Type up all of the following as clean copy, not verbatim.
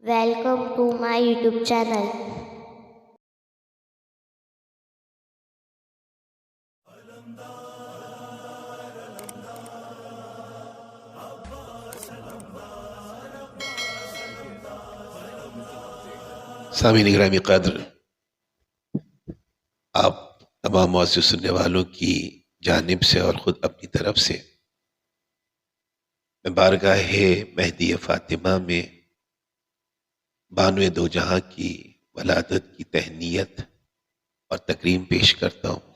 Welcome to my YouTube channel. سامعین گرامی قدر، آپ تمام معزز سننے والوں کی جانب سے اور خود اپنی طرف سے میں بارگاہ مہدی فاطمہ میں بانو دو جہاں کی ولادت کی تہنیت اور تکریم پیش کرتا ہوں،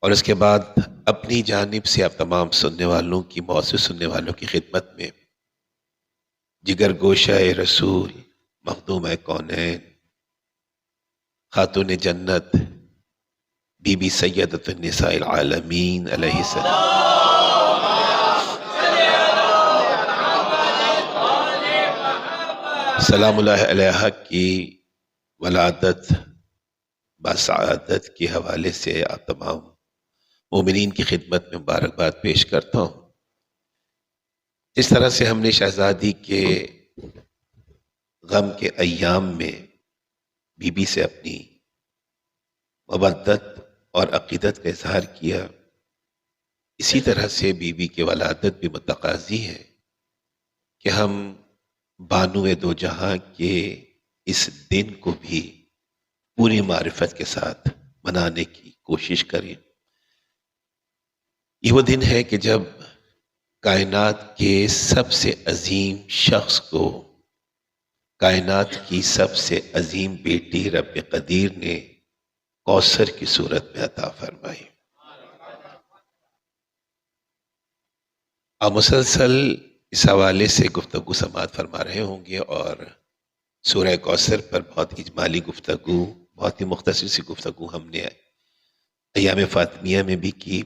اور اس کے بعد اپنی جانب سے آپ تمام سننے والوں کی معزز سننے والوں کی خدمت میں جگر گوشہ رسول مخدوم کونین خاتون جنت بی بی سیدۃ النساء العالمین علیہ السلام سلام اللہ علیہ کی ولادت بسعادت کے حوالے سے آپ تمام مومنین کی خدمت میں مبارکباد پیش کرتا ہوں۔ اس طرح سے ہم نے شہزادی کے غم کے ایام میں بی بی سے اپنی مودت اور عقیدت کا اظہار کیا، اسی طرح سے بی بی کی ولادت بھی متقاضی ہے کہ ہم بانو دو جہاں کے اس دن کو بھی پوری معرفت کے ساتھ منانے کی کوشش کریں۔ یہ وہ دن ہے کہ جب کائنات کے سب سے عظیم شخص کو کائنات کی سب سے عظیم بیٹی رب قدیر نے کوثر کی صورت میں عطا فرمائی۔ آپ مسلسل اس حوالے سے گفتگو سماعت فرما رہے ہوں گے، اور سورہ کوثر پر بہت اجمالی گفتگو، بہت ہی مختصر سی گفتگو ہم نے ایام فاطمیہ میں بھی کی۔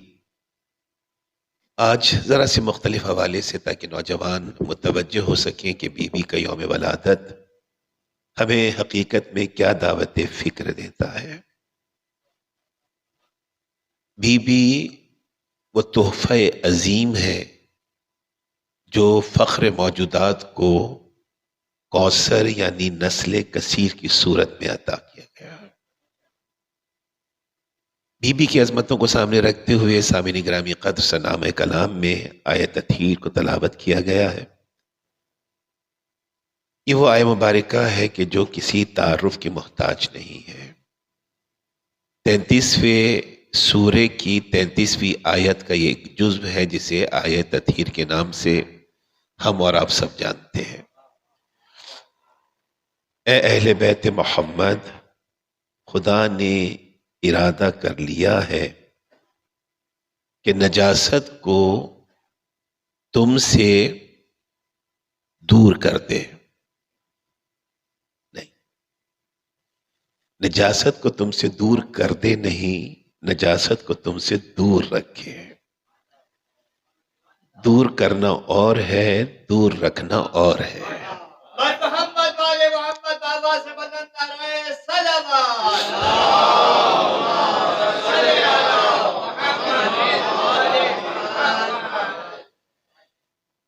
آج ذرا سے مختلف حوالے سے، تاکہ نوجوان متوجہ ہو سکیں کہ بی بی کا یوم ولادت ہمیں حقیقت میں کیا دعوت فکر دیتا ہے۔ بی بی وہ تحفہ عظیم ہے جو فخر موجودات کو کوثر یعنی نسل کثیر کی صورت میں عطا کیا گیا۔ بی بی کی عظمتوں کو سامنے رکھتے ہوئے سامعین گرامی قدر سنام کلام میں آیت تطہیر کو تلاوت کیا گیا ہے۔ یہ وہ آیت مبارکہ ہے کہ جو کسی تعارف کی محتاج نہیں ہے۔ 33ویں سورے کی 33ویں آیت کا یہ ایک جزو ہے جسے آیت تطہیر کے نام سے ہم اور آپ سب جانتے ہیں۔ اے اہل بیت محمد، خدا نے ارادہ کر لیا ہے کہ نجاست کو تم سے دور کر دے۔ نہیں، نجاست کو تم سے دور کر دے نہیں، نجاست کو تم سے دور رکھے۔ دور کرنا اور ہے، دور رکھنا اور ہے۔ محمد والے محمد بابا سے بلند رہے سلامات۔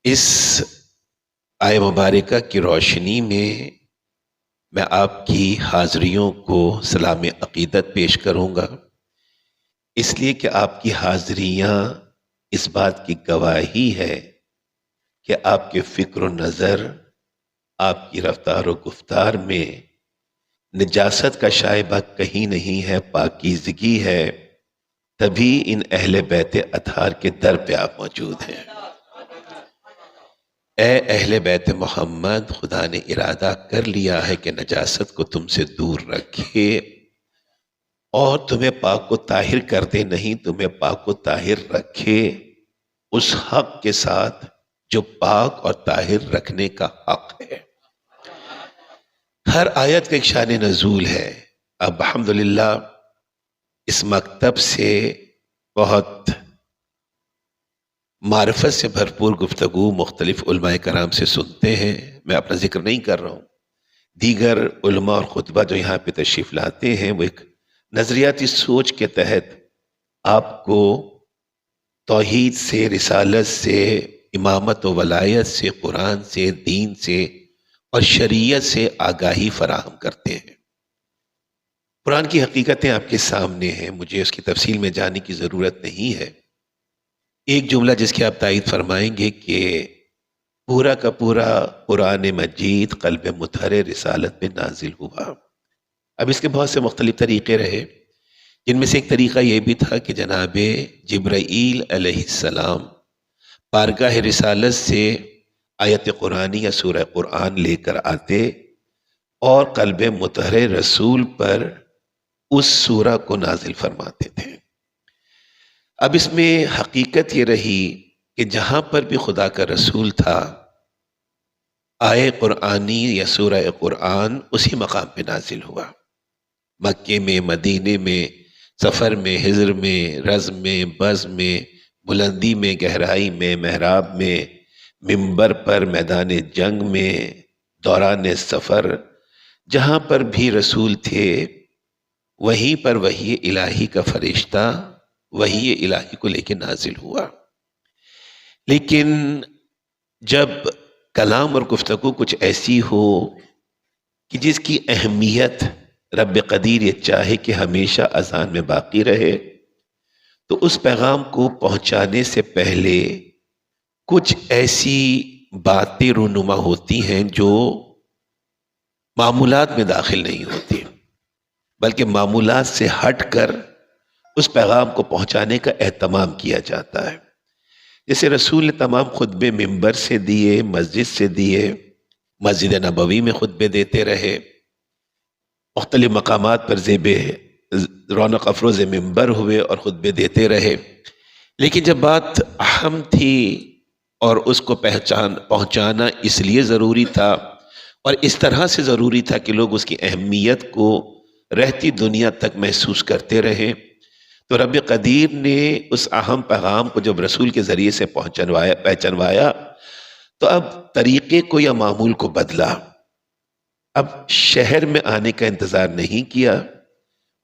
اس آیت مبارکہ کی روشنی میں آپ کی حاضریوں کو سلام عقیدت پیش کروں گا، اس لیے کہ آپ کی حاضریاں اس بات کی گواہی ہے کہ آپ کے فکر و نظر، آپ کی رفتار و گفتار میں نجاست کا شائبہ کہیں نہیں ہے، پاکیزگی ہے، تبھی ان اہل بیت اطہار کے در پہ آپ موجود ہیں۔ اے اہل بیت محمد، خدا نے ارادہ کر لیا ہے کہ نجاست کو تم سے دور رکھے اور تمہیں پاک و طاہر کر دے نہیں، تمہیں پاک و طاہر رکھے اس حق کے ساتھ جو پاک اور طاہر رکھنے کا حق ہے۔ ہر آیت کا ایک شان نزول ہے۔ اب الحمدللہ اس مکتب سے بہت معرفت سے بھرپور گفتگو مختلف علماء کرام سے سنتے ہیں۔ میں اپنا ذکر نہیں کر رہا ہوں، دیگر علماء اور خطبہ جو یہاں پہ تشریف لاتے ہیں وہ ایک نظریاتی سوچ کے تحت آپ کو توحید سے، رسالت سے، امامت و ولایت سے، قرآن سے، دین سے اور شریعت سے آگاہی فراہم کرتے ہیں۔ قرآن کی حقیقتیں آپ کے سامنے ہیں، مجھے اس کی تفصیل میں جانے کی ضرورت نہیں ہے۔ ایک جملہ جس کی آپ تائید فرمائیں گے کہ پورا کا پورا قرآن مجید قلب مطہر رسالت پہ نازل ہوا۔ اب اس کے بہت سے مختلف طریقے رہے، جن میں سے ایک طریقہ یہ بھی تھا کہ جناب جبرائیل علیہ السلام بارگاہ رسالت سے آیت قرآنی یا سورہ قرآن لے کر آتے اور قلب مطہر رسول پر اس سورہ کو نازل فرماتے تھے۔ اب اس میں حقیقت یہ رہی کہ جہاں پر بھی خدا کا رسول تھا، آیے قرآنی یا سورہ قرآن اسی مقام پہ نازل ہوا۔ مکے میں، مدینے میں، سفر میں، حضر میں، رزم میں، بزم میں، بلندی میں، گہرائی میں، محراب میں، منبر پر، میدان جنگ میں، دوران سفر، جہاں پر بھی رسول تھے وہیں پر وحی الہی کا فرشتہ وحی الہی کو لے کے نازل ہوا۔ لیکن جب کلام اور گفتگو کچھ ایسی ہو کہ جس کی اہمیت رب قدیر یہ چاہے کہ ہمیشہ اذہان میں باقی رہے، تو اس پیغام کو پہنچانے سے پہلے کچھ ایسی باتیں رونما ہوتی ہیں جو معمولات میں داخل نہیں ہوتی، بلکہ معمولات سے ہٹ کر اس پیغام کو پہنچانے کا اہتمام کیا جاتا ہے۔ جیسے رسول نے تمام خطبے منبر سے دیے، مسجد سے دیے، مسجد نبوی میں خطبے دیتے رہے، مختلف مقامات پر زیب رونق افروز منبر ہوئے اور خطبے دیتے رہے۔ لیکن جب بات اہم تھی اور اس کو پہنچانا اس لیے ضروری تھا اور اس طرح سے ضروری تھا کہ لوگ اس کی اہمیت کو رہتی دنیا تک محسوس کرتے رہے، تو رب قدیر نے اس اہم پیغام کو جب رسول کے ذریعے سے پہچنوایا تو اب طریقے کو یا معمول کو بدلا۔ اب شہر میں آنے کا انتظار نہیں کیا،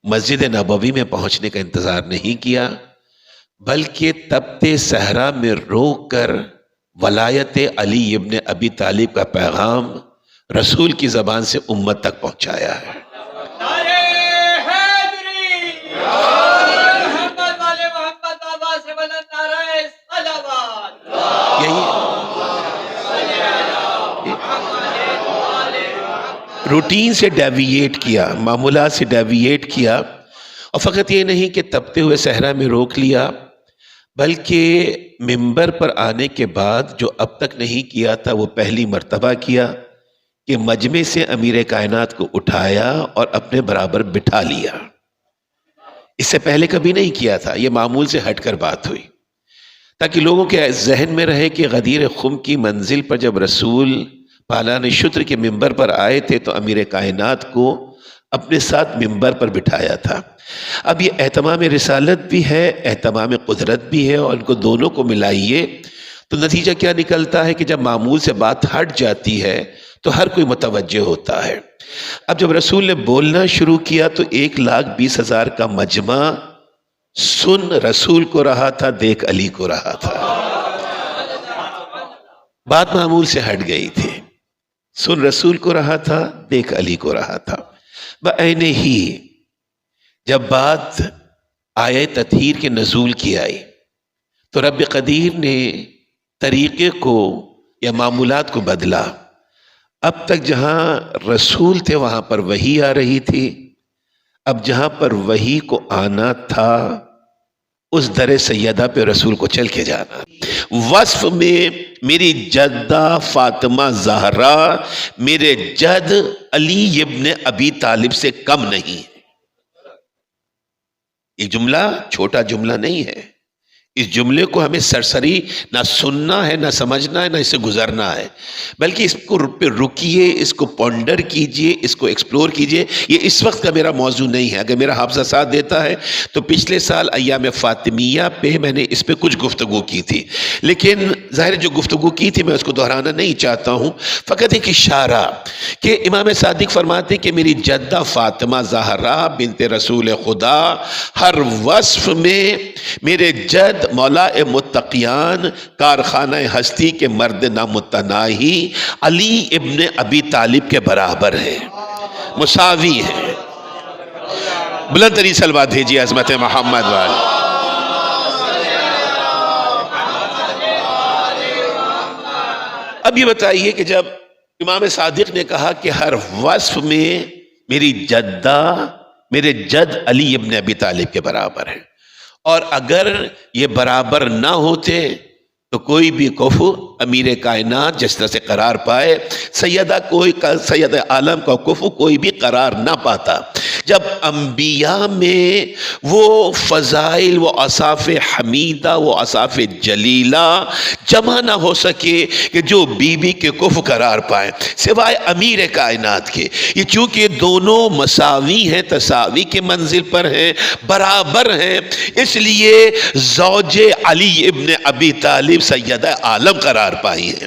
مسجد نبوی میں پہنچنے کا انتظار نہیں کیا، بلکہ تپتے صحرا میں روک کر ولایت علی ابن ابی طالب کا پیغام رسول کی زبان سے امت تک پہنچایا ہے۔ نعرہ حیدری محمد والے محمد بابا سے بلند نعرہ صلوات۔ یہی روٹین سے ڈیوییٹ کیا، معمولات سے ڈیوییٹ کیا، اور فقط یہ نہیں کہ تپتے ہوئے صحرا میں روک لیا، بلکہ منبر پر آنے کے بعد جو اب تک نہیں کیا تھا وہ پہلی مرتبہ کیا کہ مجمع سے امیر کائنات کو اٹھایا اور اپنے برابر بٹھا لیا۔ اس سے پہلے کبھی نہیں کیا تھا، یہ معمول سے ہٹ کر بات ہوئی تاکہ لوگوں کے ذہن میں رہے کہ غدیر خم کی منزل پر جب رسول پالان شتر کے منبر پر آئے تھے تو امیر کائنات کو اپنے ساتھ منبر پر بٹھایا تھا۔ اب یہ اہتمام رسالت بھی ہے، اہتمام قدرت بھی ہے، اور ان کو دونوں کو ملائیے تو نتیجہ کیا نکلتا ہے کہ جب معمول سے بات ہٹ جاتی ہے تو ہر کوئی متوجہ ہوتا ہے۔ اب جب رسول نے بولنا شروع کیا تو 1,20,000 کا مجمع سن رسول کو رہا تھا، دیکھ علی کو رہا تھا۔ بات معمول سے ہٹ گئی تھی، سن رسول کو رہا تھا، دیکھ علی کو رہا تھا۔ بعین ہی جب بات آیہ تطہیر کے نزول کی آئی تو رب قدیر نے طریقے کو یا معمولات کو بدلا۔ اب تک جہاں رسول تھے وہاں پر وحی آ رہی تھی، اب جہاں پر وحی کو آنا تھا اس در سیدہ پہ رسول کو چل کے جانا۔ وصف میں میری جدہ فاطمہ زہرا میرے جد علی ابن ابی طالب سے کم نہیں ہے۔ یہ جملہ چھوٹا جملہ نہیں ہے، اس جملے کو ہمیں سرسری نہ سننا ہے، نہ سمجھنا ہے، نہ اس سے گزرنا ہے، بلکہ اس کو پہ رکیے، اس کو پونڈر کیجئے، اس کو ایکسپلور کیجئے۔ یہ اس وقت کا میرا موضوع نہیں ہے، اگر میرا حافظہ ساتھ دیتا ہے تو پچھلے سال ایام فاطمیہ پہ میں نے اس پہ کچھ گفتگو کی تھی، لیکن ظاہر جو گفتگو کی تھی میں اس کو دہرانا نہیں چاہتا ہوں، فقط ایک اشارہ کہ امام صادق فرماتے کہ میری جدہ فاطمہ زہرا بنت رسول خدا ہر وصف میں میرے جد مولا متقیان کارخانہ ہستی کے مرد نامتناہی علی ابن ابی طالب کے برابر ہے، مساوی ہے۔ بلند ترین صلوات بھیجیے عظمت محمد والے۔ اب یہ بتائیے کہ جب امام صادق نے کہا کہ ہر وصف میں میری جدہ، میرے جد علی ابن ابی طالب کے برابر ہے، اور اگر یہ برابر نہ ہوتے تو کوئی بھی کفو امیر کائنات جس طرح سے قرار پائے، سید عالم کا کفو کوئی بھی قرار نہ پاتا۔ جب انبیاء میں وہ فضائل، وہ اوصاف حمیدہ، وہ اوصاف جلیلہ جمع نہ ہو سکے کہ جو بی بی کے کفو قرار پائیں سوائے امیر کائنات کے، یہ چونکہ دونوں مساوی ہیں، تساوی کے منزل پر ہیں، برابر ہیں، اس لیے زوج علی ابن ابی طالب سیدہ عالم قرار پائی ہیں۔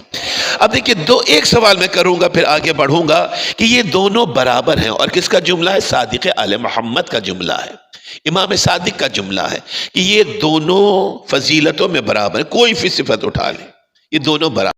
اب دیکھیں ایک سوال میں کروں گا پھر آگے بڑھوں گا کہ یہ دونوں برابر ہیں، اور کس کا جملہ ہے؟ صادق آل محمد کا جملہ ہے، امام صادق کا جملہ ہے کہ یہ دونوں فضیلتوں میں برابر ہیں، کوئی بھی صفت اٹھا لیں یہ دونوں برابر